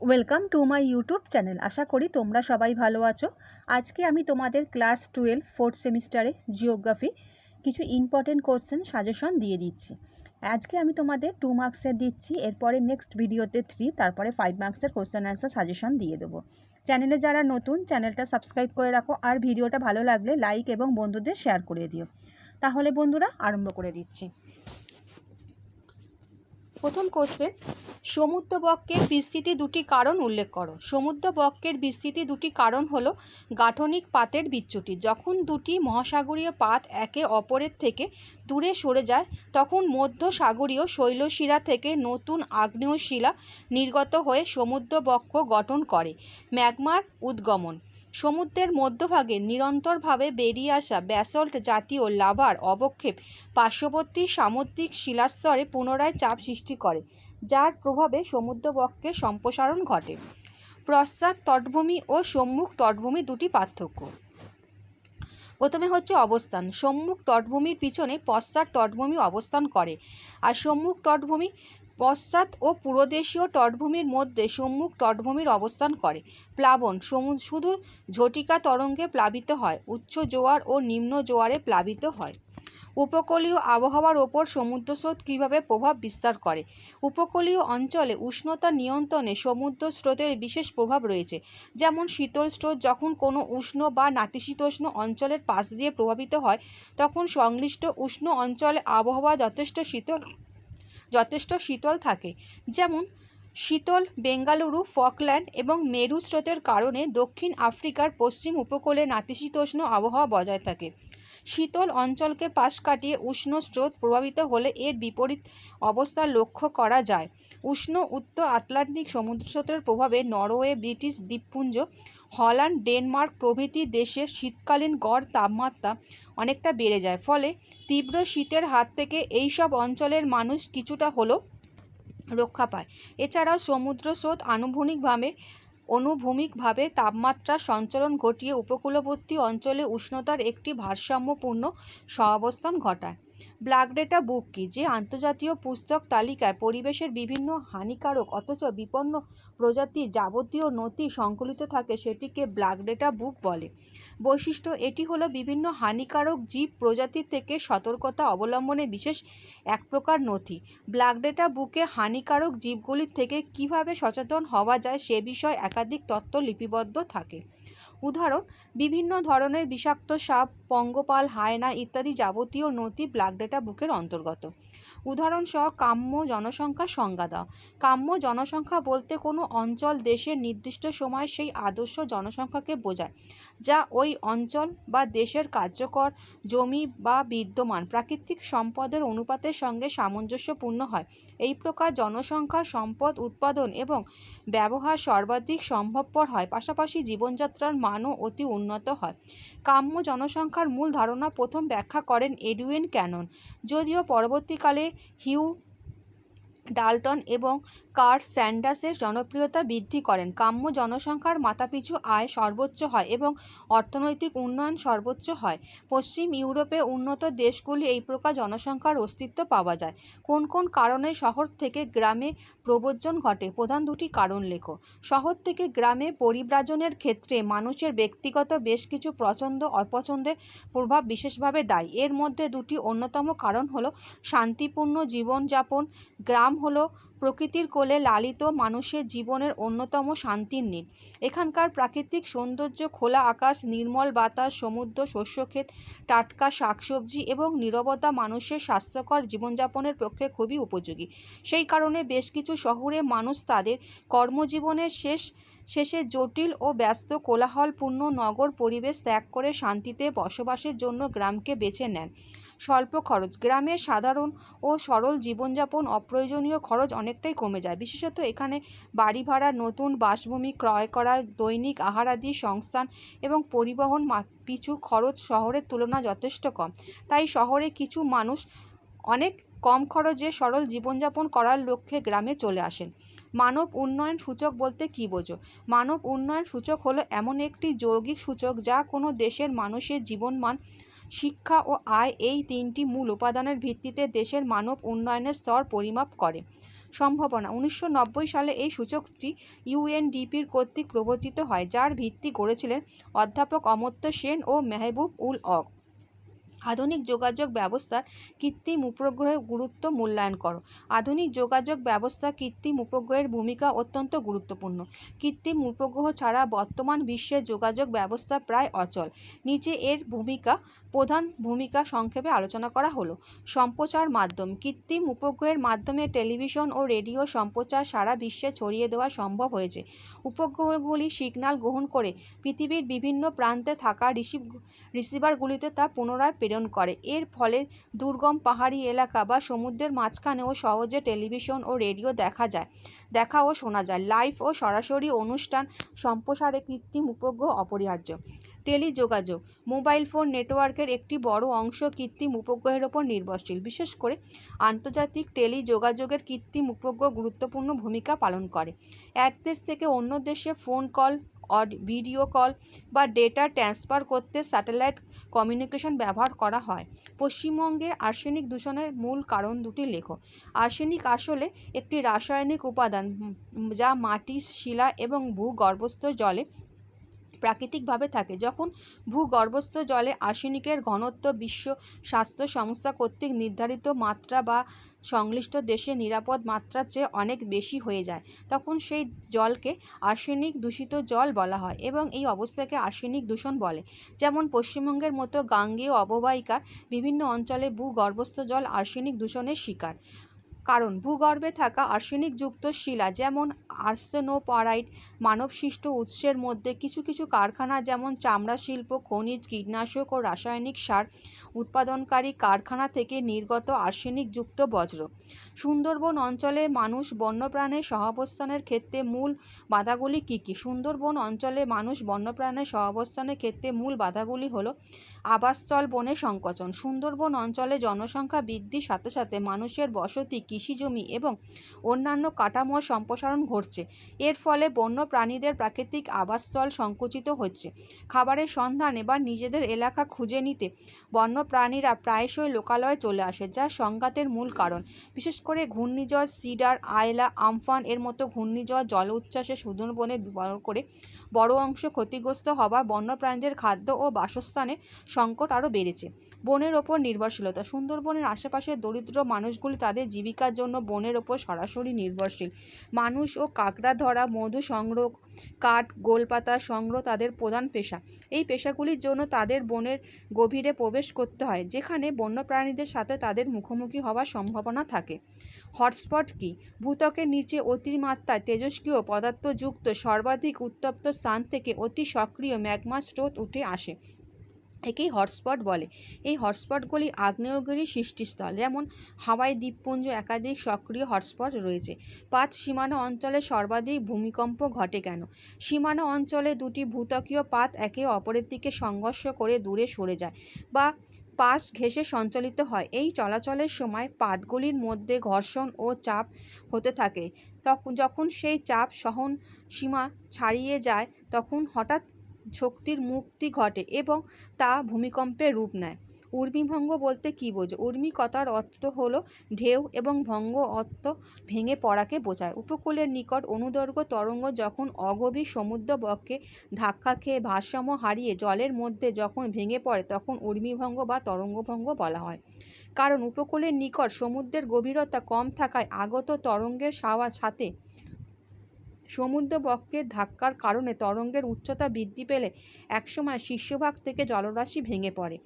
Welcome to my YouTube channel. আশা করি তোমরা সবাই ভালো আছো। আজকে আমি তোমাদের ক্লাস 12 ফোর্থ সেমিস্টারে জিওগ্রাফি কিছু ইম্পর্টেন্ট কোশ্চেন সাজেশন দিয়ে দিচ্ছি। আজকে আমি তোমাদের 2 মার্কসের দিচ্ছি, এরপরে নেক্সট ভিডিওতে 3, তারপরে 5 মার্কসের কোশ্চেন অ্যান্সার সাজেশন দিয়ে দেবো। চ্যানেলে যারা নতুন, চ্যানেলটা সাবস্ক্রাইব করে রাখো, আর ভিডিওটা ভালো লাগলে লাইক এবং বন্ধুদের শেয়ার করে দিও। তাহলে বন্ধুরা আরম্ভ করে দিচ্ছি। প্রথম কোশ্চেন, সমুদ্রবক্ষের বিস্তৃতি দুটি কারণ উল্লেখ করো। সমুদ্রবক্ষের বিস্তৃতি দুটি কারণ হলো গাঠনিক পাতের বিচ্যুতি। যখন দুটি মহাসাগরীয় পাত একে অপরের থেকে দূরে সরে যায় তখন মধ্যসাগরীয় শৈলশিরা থেকে নতুন আগ্নেয় শিলা নির্গত হয়ে সমুদ্রবক্ষ গঠন করে। ম্যাগমার উদ্গমন, সমুদ্রের মধ্যভাগে নিরন্তরভাবে বেরিয়ে আসা ব্যাসল্ট জাতীয় লাভার অবক্ষেপ পার্শ্ববর্তী সামুদ্রিক শিলাস্তরে পুনরায় চাপ সৃষ্টি করে, যার প্রভাবে সমুদ্রবক্ষের সম্প্রসারণ ঘটে। পশ্চাৎ তটভূমি ও সম্মুখ তটভূমি দুটি পার্থক্য। প্রথমে হচ্ছে অবস্থান। সম্মুখ তটভূমির পিছনে পশ্চাৎ তটভূমি অবস্থান করে, আর সম্মুখ তটভূমি পশ্চাৎ ও পূর্বদেশীয় তটভূমির মধ্যে সম্মুখ তটভূমির অবস্থান করে। প্লাবন, শুধু ঝটিকা তরঙ্গে প্লাবিত হয়, উচ্চ জোয়ার ও নিম্ন জোয়ারে প্লাবিত হয়। উপকূলীয় আবহাওয়ার ওপর সমুদ্রস্রোত কীভাবে প্রভাব বিস্তার করে। উপকূলীয় অঞ্চলে উষ্ণতা নিয়ন্ত্রণে সমুদ্র স্রোতের বিশেষ প্রভাব রয়েছে। যেমন শীতল স্রোত যখন কোনো উষ্ণ বা নাতিশীতোষ্ণ অঞ্চলের পাশ দিয়ে প্রভাবিত হয় তখন সংশ্লিষ্ট উষ্ণ অঞ্চলে আবহাওয়া যথেষ্ট শীতল থাকে। যেমন শীতল বেঙ্গালুরু, ফকল্যান্ড এবং মেরু স্রোতের কারণে দক্ষিণ আফ্রিকার পশ্চিম উপকূলে নাতিশীতোষ্ণ আবহাওয়া বজায় থাকে। শীতল অঞ্চলকে পাশ কাটিয়ে উষ্ণ স্রোত প্রভাবিত হলে এর বিপরীত অবস্থা লক্ষ্য করা যায়। উষ্ণ উত্তর আটলান্টিক সমুদ্রস্রোতের প্রভাবে নরওয়ে, ব্রিটিশ দ্বীপপুঞ্জ, হল্যান্ড, ডেনমার্ক প্রভৃতি দেশের শীতকালীন গড় তাপমাত্রা অনেকটা বেড়ে যায়। ফলে তীব্র শীতের হাত থেকে এই সব অঞ্চলের মানুষ কিছুটা হলেও রক্ষা পায়। এছাড়াও সমুদ্র স্রোত অনুভূমিকভাবে তাপমাত্রার সঞ্চালন ঘটিয়ে উপকূলবর্তী অঞ্চলে উষ্ণতার একটি ভারসাম্যপূর্ণ সহাবস্থান ঘটায়। ব্ল্যাক ডেটা বুক কি? যে আন্তর্জাতীয় পুস্তক তালিকায় পরিবেশের বিভিন্ন হানিকারক অথচ বিপন্ন প্রজাতির যাবতীয় নথি সংকলিত থাকে সেটিকে ব্ল্যাক ডেটা বুক বলে। বৈশিষ্ট্য, এটি হলো বিভিন্ন হানিকারক জীব প্রজাতির থেকে সতর্কতা অবলম্বনে বিশেষ এক প্রকার নথি। ব্ল্যাক ডেটা বুকে হানিকারক জীবগুলির থেকে কিভাবে সচেতন হওয়া যায় সে বিষয়ে একাধিক তথ্য লিপিবদ্ধ থাকে। উদাহরণ, বিভিন্ন ধরনের বিষাক্ত সাপ, পঙ্গপাল, হায়না ইত্যাদি যাবতীয় নথি ব্ল্যাক ডেটা বুকের অন্তর্গত। উদাহরণসহ কাম্য জনসংখ্যার সংজ্ঞা দাও। কাম্য জনসংখ্যা বলতে কোনো অঞ্চল দেশের নির্দিষ্ট সময়ে সেই আদর্শ জনসংখ্যাকে বোঝায় যা ওই অঞ্চল বা দেশের কার্যকর জমি বা বিদ্যমান প্রাকৃতিক সম্পদের অনুপাতের সঙ্গে সামঞ্জস্যপূর্ণ হয়। এই প্রকার জনসংখ্যার সম্পদ উৎপাদন এবং ব্যবহার সর্বাধিক সম্ভবপর হয়, পাশাপাশি জীবনযাত্রার মানও অতি উন্নত হয়। কাম্য জনসংখ্যার মূল ধারণা প্রথম ব্যাখ্যা করেন এডুইন ক্যানন, যদিও পরবর্তীকালে হিউ ডাল্টন এবং কার্ল স্যান্ডার্সের জনপ্রিয়তা বৃদ্ধি করেন। কাম্য জনসংখ্যার মাথাপিছু আয় সর্বোচ্চ হয় এবং অর্থনৈতিক উন্নয়ন সর্বোচ্চ হয়। পশ্চিম ইউরোপে উন্নত দেশগুলি এই প্রকার জনসংখ্যার অস্তিত্ব পাওয়া যায়। কোন কোন কারণে শহর থেকে গ্রামে প্রব্রজন ঘটে? প্রধান দুটি কারণ লেখো। শহর থেকে গ্রামে পরিব্রাজনের ক্ষেত্রে মানুষের ব্যক্তিগত বেশ কিছু পছন্দ অপছন্দের প্রভাব বিশেষভাবে দায়ী। এর মধ্যে দুটি অন্যতম কারণ হলো শান্তিপূর্ণ জীবনযাপন। গ্রাম হলো প্রকৃতির কোলে লালিত মানুষের জীবনের অন্যতম শান্তির নীড়। এখানকার প্রাকৃতিক সৌন্দর্য, খোলা আকাশ, নির্মল বাতাস, সমুদ্র, শস্যক্ষেত, টাটকা শাকসবজি এবং নীরবতা মানুষের স্বাস্থ্যকর জীবনযাপনের পক্ষে খুবই উপযোগী। সেই কারণে বেশ কিছু শহুরে মানুষ তাদের কর্মজীবনের শেষে জটিল ও ব্যস্ত কোলাহলপূর্ণ নগর পরিবেশ ত্যাগ করে শান্তিতে বসবাসের জন্য গ্রামকে বেছে নেন। স্বল্প খরচ। গ্রামের সাধারণ ও সরল জীবনযাপন অপ্রয়োজনীয় খরচ অনেকটাই কমে যায়। বিশেষত এখানে বাড়ি ভাড়া, নতুন বাসভূমি ক্রয় করা, দৈনিক আহারাদির সংস্থান এবং পরিবহন পিছু খরচ শহরের তুলনায় যথেষ্ট কম। তাই শহরে কিছু মানুষ অনেক কম খরচে সরল জীবনযাপন করার লক্ষ্যে গ্রামে চলে আসেন। মানব উন্নয়ন সূচক বলতে কী বোঝো? মানব উন্নয়ন সূচক হলো এমন একটি যৌগিক সূচক যা কোনো দেশের মানুষের জীবনমান, শিক্ষা ও আয় এই তিনটি মূল উপাদানের ভিত্তিতে দেশের মানব উন্নয়নের স্তর পরিমাপ করে। সম্ভাবনা 1990 সালে এই সূচকটি ইউএনডিপির কর্তৃক প্রবর্তিত হয়, যার ভিত্তি গড়েছিলেন অধ্যাপক অমর্ত্য সেন ও মেহবুব উল হক। আধুনিক যোগাযোগ ব্যবস্থার কৃত্রিম উপগ্রহের গুরুত্ব মূল্যায়ন করো। আধুনিক যোগাযোগ ব্যবস্থা কৃত্রিম উপগ্রহের ভূমিকা অত্যন্ত গুরুত্বপূর্ণ। কৃত্রিম উপগ্রহ ছাড়া বর্তমান বিশ্বের যোগাযোগ ব্যবস্থা প্রায় অচল। নিচে এর প্রধান ভূমিকা সংক্ষেপে আলোচনা করা হলো। সম্প্রচার মাধ্যম। কৃত্রিম উপগ্রহের মাধ্যমে টেলিভিশন ও রেডিও সম্প্রচার সারা বিশ্বে ছড়িয়ে দেওয়া সম্ভব হয়েছে। উপগ্রহগুলি সিগন্যাল গ্রহণ করে পৃথিবীর বিভিন্ন প্রান্তে থাকা রিসিভারগুলিতে তা পুনরায় প্রেরণ করে। এর ফলে দুর্গম পাহাড়ি এলাকা বা সমুদ্রের মাঝখানেও সহজে টেলিভিশন ও রেডিও দেখা ও শোনা যায়। লাইভ ও সরাসরি অনুষ্ঠান সম্প্রসারে কৃত্রিম উপগ্রহ অপরিহার্য। টেলিযোগাযোগ। মোবাইল ফোন নেটওয়ার্কের একটি বড় অংশ কৃত্রিম উপগ্রহের ওপর নির্ভরশীল। বিশেষ করে আন্তর্জাতিক টেলিযোগাযোগের কৃত্রিম উপগ্রহ গুরুত্বপূর্ণ ভূমিকা পালন করে। এক দেশ থেকে অন্য দেশে ফোন কল, ভিডিও কল বা ডেটা ট্রান্সফার করতে স্যাটেলাইট কমিউনিকেশন ব্যবহার করা হয়। পশ্চিমবঙ্গে আর্সেনিক দূষণের মূল কারণ দুটি লেখো। আর্সেনিক আসলে একটি রাসায়নিক উপাদান যা মাটি, শিলা এবং ভূগর্ভস্থ জলে প্রাকৃতিকভাবে থাকে। যখন ভূগর্ভস্থ জলে আর্সেনিকের ঘনত্ব বিশ্ব স্বাস্থ্য সংস্থা কর্তৃক নির্ধারিত মাত্রা বা সংশ্লিষ্ট দেশের নিরাপদ মাত্রার চেয়ে অনেক বেশি হয়ে যায়, তখন সেই জলকে আর্সেনিক দূষিত জল বলা হয় এবং এই অবস্থাকে আর্সেনিক দূষণ বলে। যেমন পশ্চিমবঙ্গের মতো গাঙ্গেয় অববাহিকার বিভিন্ন অঞ্চলে ভূগর্ভস্থ জল আর্সেনিক দূষণের শিকার। কারণ ভূগর্ভে থাকা আর্সেনিকযুক্ত শিলা যেমন আর্সেনোপারাইট মানবসৃষ্ট উৎসের মধ্যে কিছু কিছু কারখানা যেমন চামড়া শিল্প, খনিজ, কীটনাশক ও রাসায়নিক সার উৎপাদনকারী কারখানা থেকে নির্গত আর্সেনিকযুক্ত বজ্র। সুন্দরবন অঞ্চলে মানুষ বন্যপ্রাণীর সহাবস্থানের ক্ষেত্রে মূল বাধাগুলি কী কী? সুন্দরবন অঞ্চলে মানুষ বন্যপ্রাণীর সহাবস্থানের ক্ষেত্রে মূল বাধাগুলি হলো আবাসস্থল বনের সংকোচন। সুন্দরবন অঞ্চলে জনসংখ্যা বৃদ্ধির সাথে সাথে মানুষের বসতি, কৃষিজমি এবং অন্যান্য কাঠামোর সম্প্রসারণ ঘটছে। এর ফলে বন্য প্রাণীদের প্রাকৃতিক আবাসস্থল সংকুচিত হচ্ছে। খাবারের সন্ধানে বা নিজেদের এলাকা খুঁজে নিতে বন্যপ্রাণীরা প্রায়শই লোকালয়ে চলে আসে, যা সংঘাতের মূল কারণ। বিশেষ করে ঘূর্ণিঝড় সিডার, আয়লা, আমফান এর মতো ঘূর্ণিঝড় জলোচ্ছ্বাসে সুন্দরবনে বড় অংশ ক্ষতিগ্রস্ত হওয়া বন্যপ্রাণীদের খাদ্য ও বাসস্থানের সংকট আরও বেড়েছে। বনের ওপর নির্ভরশীলতা। সুন্দরবনের আশেপাশের দরিদ্র মানুষগুলি তাদের জীবিকার জন্য বনের ওপর সরাসরি নির্ভরশীল। মানুষ ও কাঁকড়া ধরা, মধু সংগ্রহ, কাঠ, গোলপাতা সংগ্রহ তাদের প্রধান পেশা। এই পেশাগুলির জন্য তাদের বনের গভীরে প্রবেশ করতে হয়, যেখানে বন্যপ্রাণীদের সাথে তাদের মুখোমুখি হওয়ার সম্ভাবনা থাকে। হটস্পট কি? ভূত্বকের নিচে অতিমাত্রায় তেজস্ক্রিয় পদার্থযুক্ত সর্বাধিক উত্তপ্ত স্থান থেকে অতি সক্রিয় ম্যাগমা স্রোত উঠে আসে। একেই হটস্পট বলে। এই হটস্পটগুলি আগ্নেয়গিরির সৃষ্টিস্থল। যেমন হাওয়াই দ্বীপপুঞ্জ একাধিক সক্রিয় হটস্পট রয়েছে। পাঁচ সীমানা অঞ্চলে সর্বাধিক ভূমিকম্প ঘটে কেন? সীমানা অঞ্চলে দুটি ভূত্বকীয় পাত একে অপরের দিকে সংঘর্ষ করে দূরে সরে যায় বা পাশ ঘেঁষে সঞ্চালিত হয়। এই চলাচলের সময় পাতগুলির মধ্যে ঘর্ষণ ও চাপ হতে থাকে। যখন সেই চাপ সহন সীমা ছাড়িয়ে যায়, তখন হঠাৎ শক্তির মুক্তি ঘটে এবং তা ভূমিকম্পের রূপ নেয়। ঊর্মিভঙ্গ বলতে কী বোঝো? ঊর্মি কথার অর্থ হলো ঢেউ এবং ভঙ্গ অর্থ ভেঙে পড়াকে বোঝায়। উপকূলের নিকট অনুদৈর্ঘ্য তরঙ্গ যখন অগভীর সমুদ্রবক্ষে ধাক্কা খেয়ে ভারসাম্য হারিয়ে জলের মধ্যে যখন ভেঙে পড়ে, তখন ঊর্মিভঙ্গ বা তরঙ্গভঙ্গ বলা হয়। কারণ উপকূলের নিকট সমুদ্রের গভীরতা কম থাকায় আগত তরঙ্গের সাথে সমুদ্রবক্ষের ধাক্কার কারণে তরঙ্গের উচ্চতা বৃদ্ধি পেলে একসময় শীর্ষভাগ থেকে জলরাশি ভেঙে পড়ে।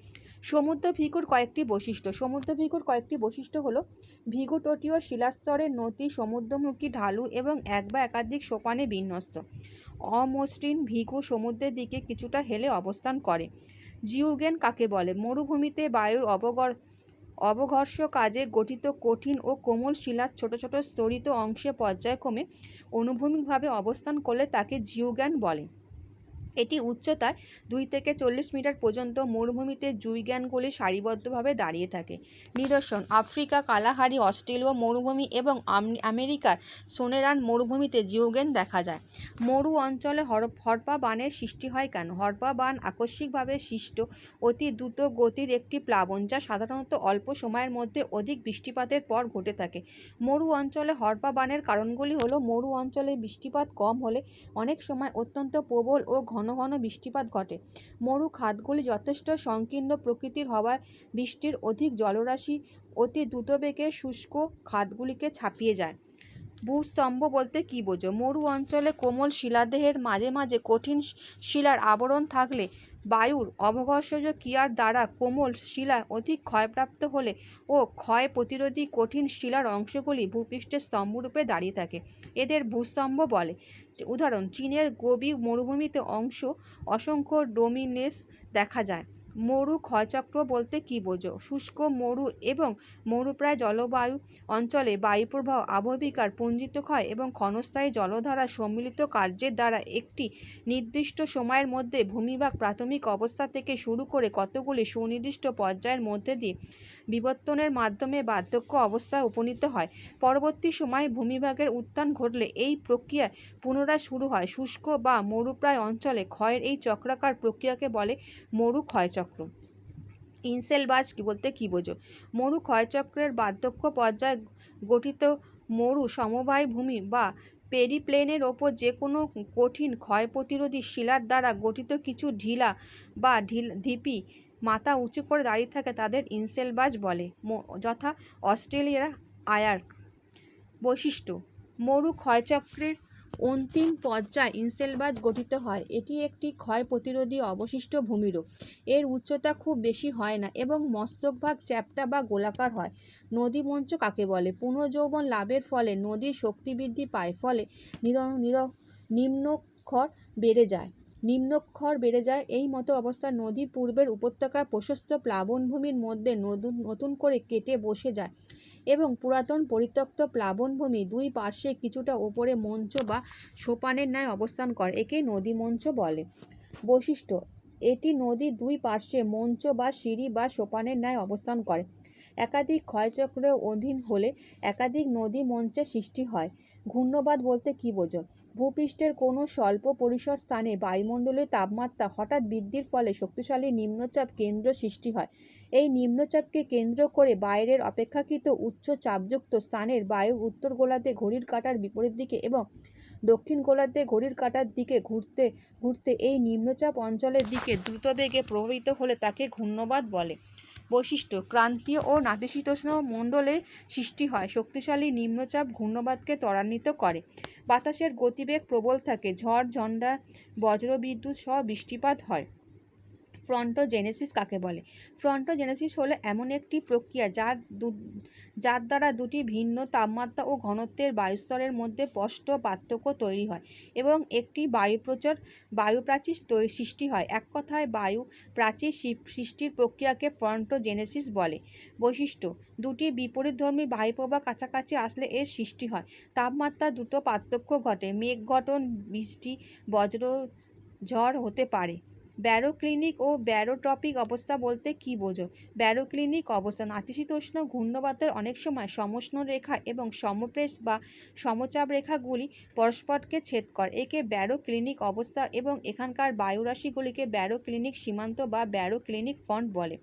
সমুদ্রভৃগুর কয়েকটি বৈশিষ্ট্য। সমুদ্রভৃগুর কয়েকটি বৈশিষ্ট্য হলো ভৃগুতটীয় শিলাস্তরের নতি সমুদ্রমুখী, ঢালু এবং এক বা একাধিক সোপানে বিন্যস্ত। অমসৃণ ভৃগু সমুদ্রের দিকে কিছুটা হেলে অবস্থান করে। জিওগেন কাকে বলে? মরুভূমিতে বায়ুর অবঘর্ষ কাজে গঠিত কঠিন ও কোমল শিলার ছোট ছোট স্তরিত অংশে পর্যায়ক্রমে অনুভূমিকভাবে অবস্থান করলে তাকে জিওগ্যান বলে। এটি উচ্চতায় 2 থেকে 40 মিটার পর্যন্ত মরুভূমিতে জুইগ্যানগুলি সারিবদ্ধভাবে দাঁড়িয়ে থাকে। নিদর্শন: আফ্রিকা, কালাহারি, অস্ট্রেলীয় মরুভূমি এবং আমেরিকার সোনেরান মরুভূমিতে জিওগেন দেখা যায়। মরু অঞ্চলে হড়পা বানের সৃষ্টি হয় কেন? হড়পা বান আকস্মিকভাবে সৃষ্ট অতি দ্রুত গতির একটি প্লাবন, যা সাধারণত অল্প সময়ের মধ্যে অধিক বৃষ্টিপাতের পর ঘটে থাকে। মরু অঞ্চলে হড়পা বানের কারণগুলি হল: মরু অঞ্চলে বৃষ্টিপাত কম হলে অনেক সময় অত্যন্ত প্রবল ও ঘন ঘন বৃষ্টিপাত ঘটে। মরু খাতগুলি যথেষ্ট সংকীর্ণ প্রকৃতির হওয়ায় বৃষ্টির অধিক জলরাশি অতি দ্রুতবেগে শুষ্ক খাতগুলিকে ছাপিয়ে যায়। ভূস্তম্ভ বলতে কী বোঝো? মরু অঞ্চলে কোমল শিলাদেহের মাঝে মাঝে কঠিন শিলার আবরণ থাকলে বায়ুর অবঘর্ষজ ক্রিয়ার দ্বারা কোমল শিলা অধিক ক্ষয়প্রাপ্ত হলে ও ক্ষয় প্রতিরোধী কঠিন শিলার অংশগুলি ভূপৃষ্ঠের স্তম্ভরূপে দাঁড়িয়ে থাকে। এদের ভূস্তম্ভ বলে। উদাহরণ: চীনের গোবি মরুভূমিতে অসংখ্য ডোমিনেস দেখা যায়। মরু ক্ষয়চক্র বলতে কী বোঝো? শুষ্ক মরু এবং মরুপ্রায় জলবায়ু অঞ্চলে বায়ুপ্রবাহ, আবহবিকার, পুঞ্জিত ক্ষয় এবং ক্ষণস্থায়ী জলধারার সম্মিলিত কার্যের দ্বারা একটি নির্দিষ্ট সময়ের মধ্যে ভূমিভাগ প্রাথমিক অবস্থা থেকে শুরু করে কতগুলি সুনির্দিষ্ট পর্যায়ের মধ্যে দিয়ে বিবর্তনের মাধ্যমে বার্ধক্য অবস্থায় উপনীত হয়। পরবর্তী সময়ে ভূমিভাগের উত্থান ঘটলে এই প্রক্রিয়া পুনরায় শুরু হয়। শুষ্ক বা মরুপ্রায় অঞ্চলে ক্ষয়ের এই চক্রাকার প্রক্রিয়াকে বলে মরু ক্ষয়চক্র। ইনসেলবাজ বলতে কী বোঝো? মরু ক্ষয়চক্রের বার্ধক্য পর্যায়ে গঠিত মরু সমবায় ভূমি বা পেরিপ্লেনের ওপর যে কোনো কঠিন ক্ষয় প্রতিরোধী শিলার দ্বারা গঠিত কিছু ঢিলা বা ঢিপি মাথা উঁচু করে দাঁড়িয়ে থাকে তাদের ইনসেলবাজ বলে, যথা অস্ট্রেলিয়ার আয়ার। বৈশিষ্ট্য: মরু ক্ষয়চক্রের অন্তিম পর্যায়ে ইনসেলবাজ গঠিত হয়। এটি একটি ক্ষয় প্রতিরোধী অবশিষ্ট ভূমিরূপ। এর উচ্চতা খুব বেশি হয় না এবং মস্তকভাগ চ্যাপ্টা বা গোলাকার হয়। নদী মঞ্চ কাকে বলে? পুনর্যৌবন লাভের ফলে নদীর শক্তি বৃদ্ধি পায়, ফলে নিম্নক্ষর বেড়ে যায়। এই মতো অবস্থায় নদী পূর্বের উপত্যকায় প্রশস্ত প্লাবনভূমির মধ্যে নতুন করে কেটে বসে যায় এবং পুরাতন পরিত্যক্ত প্লাবনভূমি দুই পার্শ্বে কিছুটা ওপরে মঞ্চ বা সোপানের ন্যায় অবস্থান করে। একে নদী মঞ্চ বলে। বৈশিষ্ট্য: এটি নদীর দুই পার্শ্বে মঞ্চ বা সিঁড়ি বা সোপানের ন্যায় অবস্থান করে। একাধিক ক্ষয়চক্রের অধীন হলে একাধিক নদী মঞ্চের সৃষ্টি হয়। ঘূর্ণবাত বলতে কী বোঝো? ভূপৃষ্ঠের কোনো স্বল্প পরিসর স্থানে বায়ুমণ্ডলীয় তাপমাত্রা হঠাৎ বৃদ্ধির ফলে শক্তিশালী নিম্নচাপ কেন্দ্র সৃষ্টি হয়। এই নিম্নচাপকে কেন্দ্র করে বাইরের অপেক্ষাকৃত উচ্চ চাপযুক্ত স্থানের বায়ুর উত্তর গোলার্ধে ঘড়ির কাঁটার বিপরীত দিকে এবং দক্ষিণ গোলার্ধে ঘড়ির কাঁটার দিকে ঘুরতে ঘুরতে এই নিম্নচাপ অঞ্চলের দিকে দ্রুতবেগে প্রবাহিত হলে তাকে ঘূর্ণবাত বলে। বৈশিষ্ট্য: ক্রান্তীয় ও নাতিশীতোষ্ণ মণ্ডলে সৃষ্টি হয়। শক্তিশালী নিম্নচাপ ঘূর্ণবাতকে ত্বরান্বিত করে। বাতাসের গতিবেগ প্রবল থাকে। ঝড়, ঝঞ্ঝা, বজ্রবিদ্যুৎ সহ বৃষ্টিপাত হয়। ফ্রন্টোজেনেসিস কাকে বলে? ফ্রন্টোজেনেসিস হলো এমন একটি প্রক্রিয়া যার দ্বারা দুটি ভিন্ন তাপমাত্রা ও ঘনত্বের বায়ুস্তরের মধ্যে স্পষ্ট পার্থক্য তৈরি হয় এবং একটি বায়ুপ্রাচীর সৃষ্টি হয়। এক কথায় বায়ু প্রাচীর সৃষ্টির প্রক্রিয়াকে ফ্রন্টোজেনেসিস বলে। বৈশিষ্ট্য: দুটি বিপরীতধর্মী বায়ুপ্রবাহ কাছাকাছি আসলে এর সৃষ্টি হয়। তাপমাত্রা দ্রুত পার্থক্য ঘটে। মেঘ গঠন, বৃষ্টি, বজ্র, ঝড় হতে পারে। ব্যারোক্লিনিক ও ব্যারোট্রপিক অবস্থা বলতে কী বোঝো? ব্যারোক্লিনিক অবস্থা নাতিশীতোষ্ণ ঘূর্ণবাতের অনেক সময় সমোষ্ণ রেখা এবং সমপ্রেস বা সমচাপ রেখাগুলি পরস্পরকে ছেদ করে। একে ব্যারোক্লিনিক অবস্থা এবং এখানকার বায়ুরাশিগুলিকে ব্যারোক্লিনিক সীমান্ত বা ব্যারোক্লিনিক ফ্রন্ট বলে।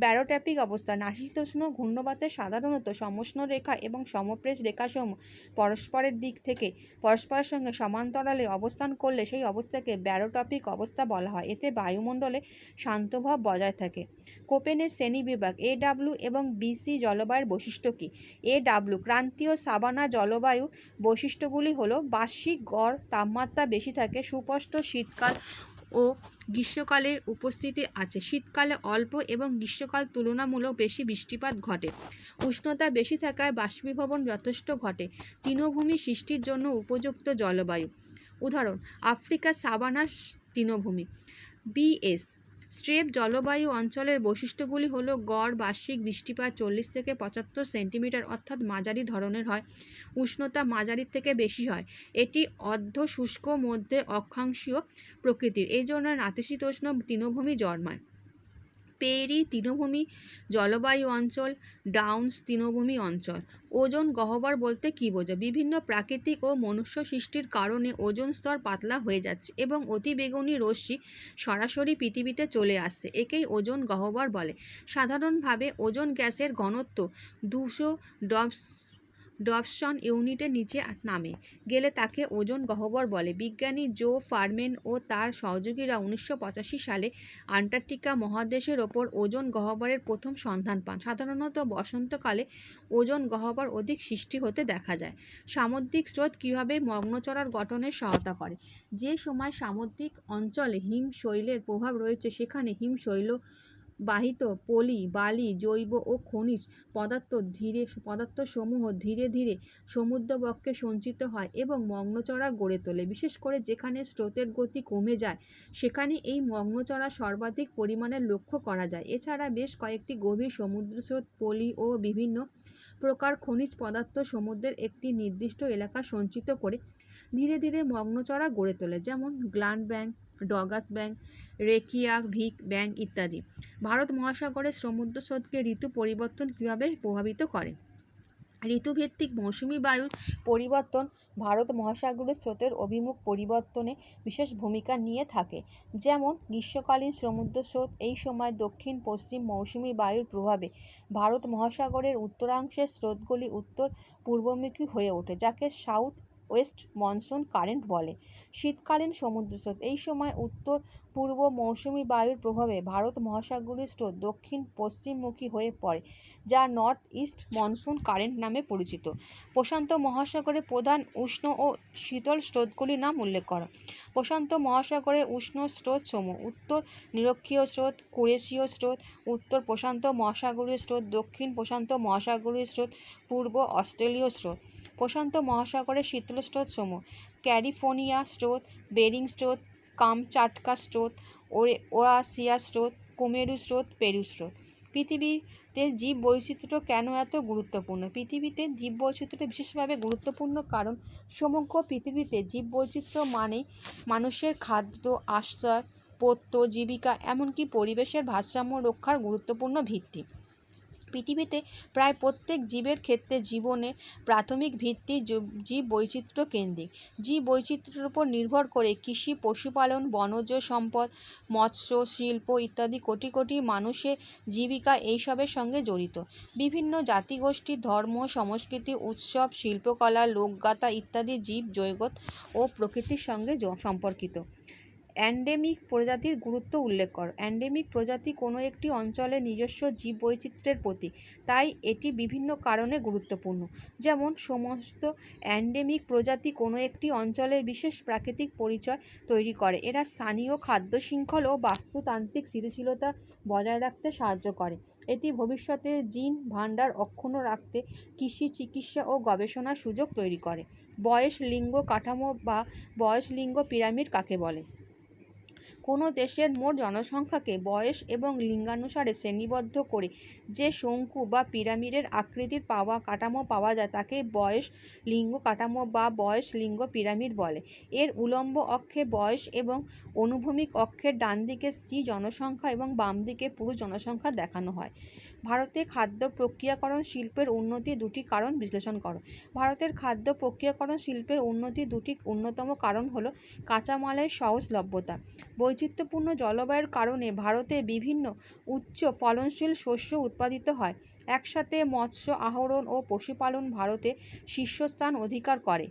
ব্যারোট্রপিক অবস্থা নাতিশীতোষ্ণ ঘূর্ণবাতে সাধারণত সমোষ্ণ রেখা এবং সমপ্রেস রেখাসমূহ পরস্পরের দিক থেকে পরস্পরের সঙ্গে সমান্তরালে অবস্থান করলে সেই অবস্থাকে ব্যারোট্রপিক অবস্থা বলা হয়। এতে বায়ুমণ্ডলে শান্তভাব বজায় থাকে। কোপেনের শ্রেণীবিভাগ AW এবং BC জলবায়ুর বৈশিষ্ট্য কী? AW ক্রান্তীয় সাভানা জলবায়ু বৈশিষ্ট্যগুলি হল: বার্ষিক গড় তাপমাত্রা বেশি থাকে, সুস্পষ্ট শীতকাল ও গ্রীষ্মকালের উপস্থিতি আছে। শীতকালে অল্প এবং গ্রীষ্মকাল তুলনামূলক বেশি বৃষ্টিপাত ঘটে। উষ্ণতা বেশি থাকায় বাষ্পীভবন যথেষ্ট ঘটে। তৃণভূমি সৃষ্টির জন্য উপযুক্ত জলবায়ু। উদাহরণ: আফ্রিকার সাভানা তৃণভূমি। BS স্ট্রেপ জলবায়ু অঞ্চলের বৈশিষ্ট্যগুলি হলো গড় বার্ষিক বৃষ্টিপাত 40 থেকে 75 সেন্টিমিটার অর্থাৎ মাঝারি ধরনের হয়। উষ্ণতা মাঝারির থেকে বেশি হয়। এটি অর্ধ শুষ্ক মধ্যে অক্ষাংশীয় প্রকৃতির, এই জন্য নাতিশীতোষ্ণ তৃণভূমি জন্মায়। পেরি তৃণভূমি জলবায়ু অঞ্চল, ডাউন্স তৃণভূমি অঞ্চল। ওজোন গহ্বর বলতে কী বোঝায়? বিভিন্ন প্রাকৃতিক ও মনুষ্য সৃষ্টির কারণে ওজোন স্তর পাতলা হয়ে যাচ্ছে এবং অতিবেগুনি রশ্মি সরাসরি পৃথিবীতে চলে আসছে, একেই ওজোন গহ্বর বলে। সাধারণভাবে ওজোন গ্যাসের ঘনত্ব 200 ডবসন ইউনিটের নিচে নামে গেলে তাকে ওজোন গহ্বর বলে। বিজ্ঞানী জো ফারম্যান ও তার সহযোগীরা 1985 সালে আন্টার্কটিকা মহাদেশের ওপর ওজোন গহ্বরের প্রথম সন্ধান পান। সাধারণত বসন্তকালে ওজোন গহ্বর অধিক সৃষ্টি হতে দেখা যায়। সামুদ্রিক স্রোত কীভাবে মগ্নচড়ার গঠনে সহায়তা করে? যে সময় সামুদ্রিক অঞ্চলে হিমশৈলের প্রভাব রয়েছে, সেখানে হিমশৈল বাহিত পলি, বালি, জৈব ও খনিজ পদার্থসমূহ ধীরে ধীরে সমুদ্রবক্ষে সঞ্চিত হয় এবং মগ্নচড়া গড়ে তোলে। বিশেষ করে যেখানে স্রোতের গতি কমে যায়, সেখানে এই মগ্নচড়া সর্বাধিক পরিমাণে লক্ষ্য করা যায়। এছাড়া বেশ কয়েকটি গভীর সমুদ্রস্রোত পলি ও বিভিন্ন প্রকার খনিজ পদার্থ সমুদ্রের একটি নির্দিষ্ট এলাকা সঞ্চিত করে ধীরে ধীরে মগ্নচড়া গড়ে তোলে, যেমন গ্ল্যান্ড ব্যাংক, ডগাস ব্যাংক, রেকিয়াভিক ব্যাংক ইত্যাদি। ভারত মহাসাগরের সমুদ্রস্রোতকে ঋতু পরিবর্তন কীভাবে প্রভাবিত করে? ঋতুভিত্তিক মৌসুমি বায়ুর পরিবর্তন ভারত মহাসাগরের স্রোতের অভিমুখ পরিবর্তনে বিশেষ ভূমিকা নিয়ে থাকে। যেমন গ্রীষ্মকালীন সমুদ্রস্রোত, এই সময় দক্ষিণ পশ্চিম মৌসুমি বায়ুর প্রভাবে ভারত মহাসাগরের উত্তরাংশের স্রোতগুলি উত্তর পূর্বমুখী হয়ে ওঠে, যাকে সাউথ ওয়েস্ট মনসুন কারেন্ট বলে। শীতকালীন সমুদ্রস্রোত, এই সময় উত্তর পূর্ব মৌসুমি বায়ুর প্রভাবে ভারত মহাসাগরীয় স্রোত দক্ষিণ পশ্চিমমুখী হয়ে পড়ে, যা নর্থ ইস্ট মনসুন কারেন্ট নামে পরিচিত। প্রশান্ত মহাসাগরে প্রধান উষ্ণ ও শীতল স্রোতগুলির নাম উল্লেখ করো। প্রশান্ত মহাসাগরে উষ্ণ স্রোতসমূহ: উত্তর নিরক্ষীয় স্রোত, কুরেশীয় স্রোত, উত্তর প্রশান্ত মহাসাগরীয় স্রোত, দক্ষিণ প্রশান্ত মহাসাগরীয় স্রোত, পূর্ব অস্ট্রেলীয় স্রোত। প্রশান্ত মহাসাগরের শীতল স্রোতসমূহ: ক্যালিফোর্নিয়া স্রোত, বেরিং স্রোত, কামচাটকা স্রোত, ওরাসিয়া স্রোত, কুমেরু স্রোত, পেরু স্রোত। পৃথিবীতে জীববৈচিত্র্য কেন এত গুরুত্বপূর্ণ? পৃথিবীতে জীববৈচিত্র্য বিশেষভাবে গুরুত্বপূর্ণ কারণ সমগ্র পৃথিবীতে জীববৈচিত্র্য মানেই মানুষের খাদ্য, আশ্রয়, পথ্য, জীবিকা, এমনকি পরিবেশের ভারসাম্য রক্ষার গুরুত্বপূর্ণ ভিত্তি। পৃথিবীতে প্রায় প্রত্যেক জীবের ক্ষেত্রে জীবনের প্রাথমিক ভিত্তি জীববৈচিত্র্য কেন্দ্রিক। জীববৈচিত্র্যের উপর নির্ভর করে কৃষি, পশুপালন, বনজ সম্পদ, মৎস্য, শিল্প ইত্যাদি কোটি কোটি মানুষের জীবিকা এইসবের সঙ্গে জড়িত। বিভিন্ন জাতিগোষ্ঠী, ধর্ম, সংস্কৃতি, উৎসব, শিল্পকলা, লোকগাথা ইত্যাদি জীব জগৎ ও প্রকৃতির সঙ্গে সম্পর্কিত। এন্ডেমিক প্রজাতির গুরুত্ব উল্লেখ করো। এন্ডেমিক প্রজাতি কোনো একটি অঞ্চলের নিজস্ব জীববৈচিত্র্যের প্রতীক, তাই এটি বিভিন্ন কারণে গুরুত্বপূর্ণ। যেমন সমস্ত এন্ডেমিক প্রজাতি কোনো একটি অঞ্চলের বিশেষ প্রাকৃতিক পরিচয় তৈরি করে। এরা স্থানীয় খাদ্য শৃঙ্খল ও বাস্তুতান্ত্রিক স্থিতিশীলতা বজায় রাখতে সাহায্য করে। এটি ভবিষ্যতে জিন ভাণ্ডার অক্ষুণ্ণ রাখতে কৃষি, চিকিৎসা ও গবেষণার সুযোগ তৈরি করে। বয়স, লিঙ্গ কাঠামো বা বয়স লিঙ্গ পিরামিড কাকে বলে? কোনো দেশের মোট জনসংখ্যাকে বয়স এবং লিঙ্গানুসারে শ্রেণীবদ্ধ করে যে শঙ্কু বা পিরামিডের আকৃতির কাঠামো পাওয়া যায়, তাকে বয়স লিঙ্গ কাঠামো বা বয়স লিঙ্গ পিরামিড বলে। এর উল্লম্ব অক্ষে বয়স এবং অনুভূমিক অক্ষের ডান দিকে স্ত্রী জনসংখ্যা এবং বাম দিকে পুরুষ জনসংখ্যা দেখানো হয়। ভারতে খাদ্য প্রক্রিয়াকরণ শিল্পের উন্নতি দুটি কারণ বিশ্লেষণ করো। ভারতের খাদ্য প্রক্রিয়াকরণ শিল্পের উন্নতির দুটি অন্যতম কারণ হলো কাঁচামালের সহজলভ্যতা। বৈচিত্র্যপূর্ণ জলবায়ুর কারণে ভারতে বিভিন্ন উচ্চ ফলনশীল শস্য উৎপাদিত হয়। একসাথে মৎস্য আহরণ ও পশুপালন ভারতে শীর্ষস্থান অধিকার করে।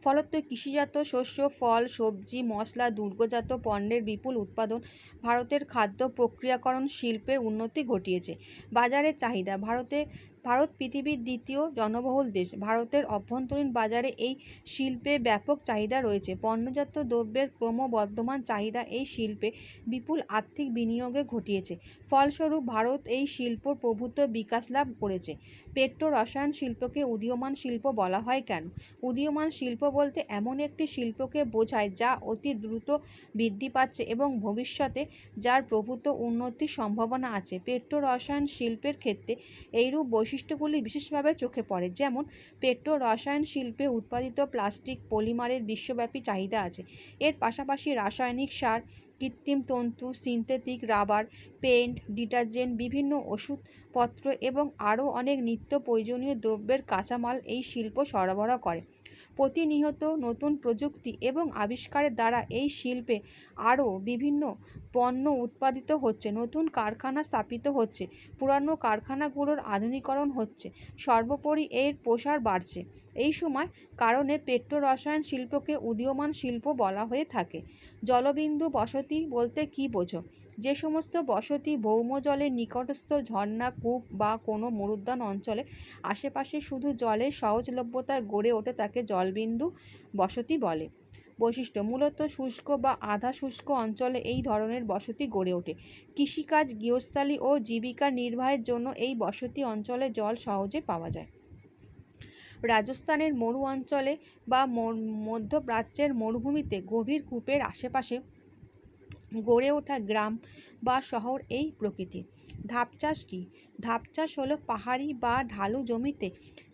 ফলত কৃষিজাত শস্য, ফল, সবজি, মশলা, দুগ্ধজাত পণ্যের বিপুল উৎপাদন ভারতের খাদ্য প্রক্রিয়াকরণ শিল্পের উন্নতি ঘটিয়েছে। বাজারের চাহিদা: ভারতে ভারত পৃথিবীর দ্বিতীয় জনবহুল দেশ। ভারতের অভ্যন্তরীণ বাজারে এই শিল্পে ব্যাপক চাহিদা রয়েছে। পণ্যজাত দ্রব্যের ক্রমবর্ধমান চাহিদা এই শিল্পে বিপুল আর্থিক বিনিয়োগে ঘটিয়েছে। ফলস্বরূপ ভারত এই শিল্প প্রভূত বিকাশ লাভ করেছে। পেট্রো রসায়ন শিল্পকে উদীয়মান শিল্প বলা হয় কেন? উদীয়মান শিল্প বলতে এমন একটি শিল্পকে বোঝায় যা অতি দ্রুত বৃদ্ধি পাচ্ছে এবং ভবিষ্যতে যার প্রভূত উন্নতির সম্ভাবনা আছে। পেট্রো রসায়ন শিল্পের ক্ষেত্রে এইরূপ বৈশিষ্ট্যগুলি বিশেষভাবে চোখে পড়ে। যেমন পেট্রো রসায়ন শিল্পে উৎপাদিত প্লাস্টিক পলিমারের বিশ্বব্যাপী চাহিদা আছে। এর পাশাপাশি রাসায়নিক সার, কৃত্রিম তন্তু, সিনথেটিক রাবার, পেইন্ট, ডিটারজেন্ট, বিভিন্ন ওষুধপত্র এবং আরও অনেক নিত্য প্রয়োজনীয় দ্রব্যের কাঁচামাল এই শিল্প সরবরাহ করে। প্রতিনিয়ত নতুন প্রযুক্তি এবং আবিষ্কারের দ্বারা এই শিল্পে আরও বিভিন্ন পণ্য উৎপাদিত হচ্ছে, নতুন কারখানা স্থাপিত হচ্ছে, পুরানো কারখানাগুলোর আধুনিকরণ হচ্ছে, সর্বোপরি এর প্রসার বাড়ছে। এই সময় কারণে পেট্রো রসায়ন শিল্পকে উদীয়মান শিল্প বলা হয়ে থাকে। জলবিন্দু বসতি বলতে কী বোঝো? যে সমস্ত বসতি ভৌমজলের নিকটস্থ ঝর্ণা, কূপ বা কোনো মরুদ্যান অঞ্চলে আশেপাশে শুধু জলের সহজলভ্যতায় গড়ে ওঠে তাকে জলবিন্দু বসতি বলে। বৈশিষ্ট্য: মূলত শুষ্ক বা আধা শুষ্ক অঞ্চলে এই ধরনের বসতি গড়ে ওঠে। কৃষিকাজ, গৃহস্থালী ও জীবিকা নির্বাহের জন্য এই বসতি অঞ্চলে জল সহজে পাওয়া যায়। রাজস্থানের মরু অঞ্চলে বা মধ্যপ্রাচ্যের মরুভূমিতে গভীর কূপের আশেপাশে গড়ে ওঠা গ্রাম বা শহর এই প্রকৃতি। ধাপ চাষ কি? ধাপ চাষ হলো পাহাড়ি বা ঢালু জমিতে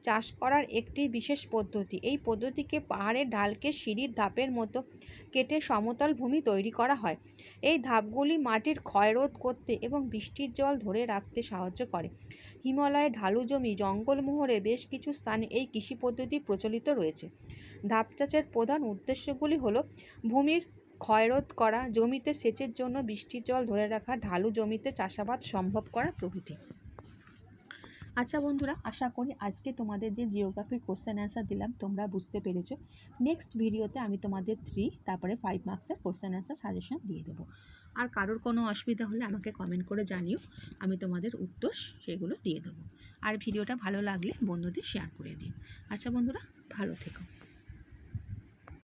চাষ করার একটি বিশেষ পদ্ধতি। এই পদ্ধতিকে পাহাড়ের ঢালকে সিঁড়ির ধাপের মতো কেটে সমতল ভূমি তৈরি করা হয়। এই ধাপগুলি মাটির ক্ষয়রোধ করতে এবং বৃষ্টির জল ধরে রাখতে সাহায্য করে। হিমালয়ের ঢালু জমি, জঙ্গলমহলের বেশ কিছু স্থানে এই কৃষি পদ্ধতি প্রচলিত রয়েছে। ধাপ চাষের প্রধান উদ্দেশ্যগুলি হলো ভূমির ক্ষয়রোধ করা, জমিতে সেচের জন্য বৃষ্টির জল ধরে রাখা, ঢালু জমিতে চাষাবাদ সম্ভব করা প্রভৃতি। আচ্ছা বন্ধুরা, আশা করি আজকে তোমাদের যে জিওগ্রাফির কোশ্চেন অ্যান্সার দিলাম তোমরা বুঝতে পেরেছো। নেক্সট ভিডিওতে আমি তোমাদের 3 তারপরে 5 মার্কসের কোশ্চেন অ্যান্সার সাজেশন দিয়ে দেবো। আর কারোর কোনো অসুবিধা হলে আমাকে কমেন্ট করে জানিও, আমি তোমাদের উত্তর সেগুলো দিয়ে দেবো। আর ভিডিওটা ভালো লাগলে বন্ধুদের শেয়ার করে দিও। আচ্ছা বন্ধুরা, ভালো থেকো।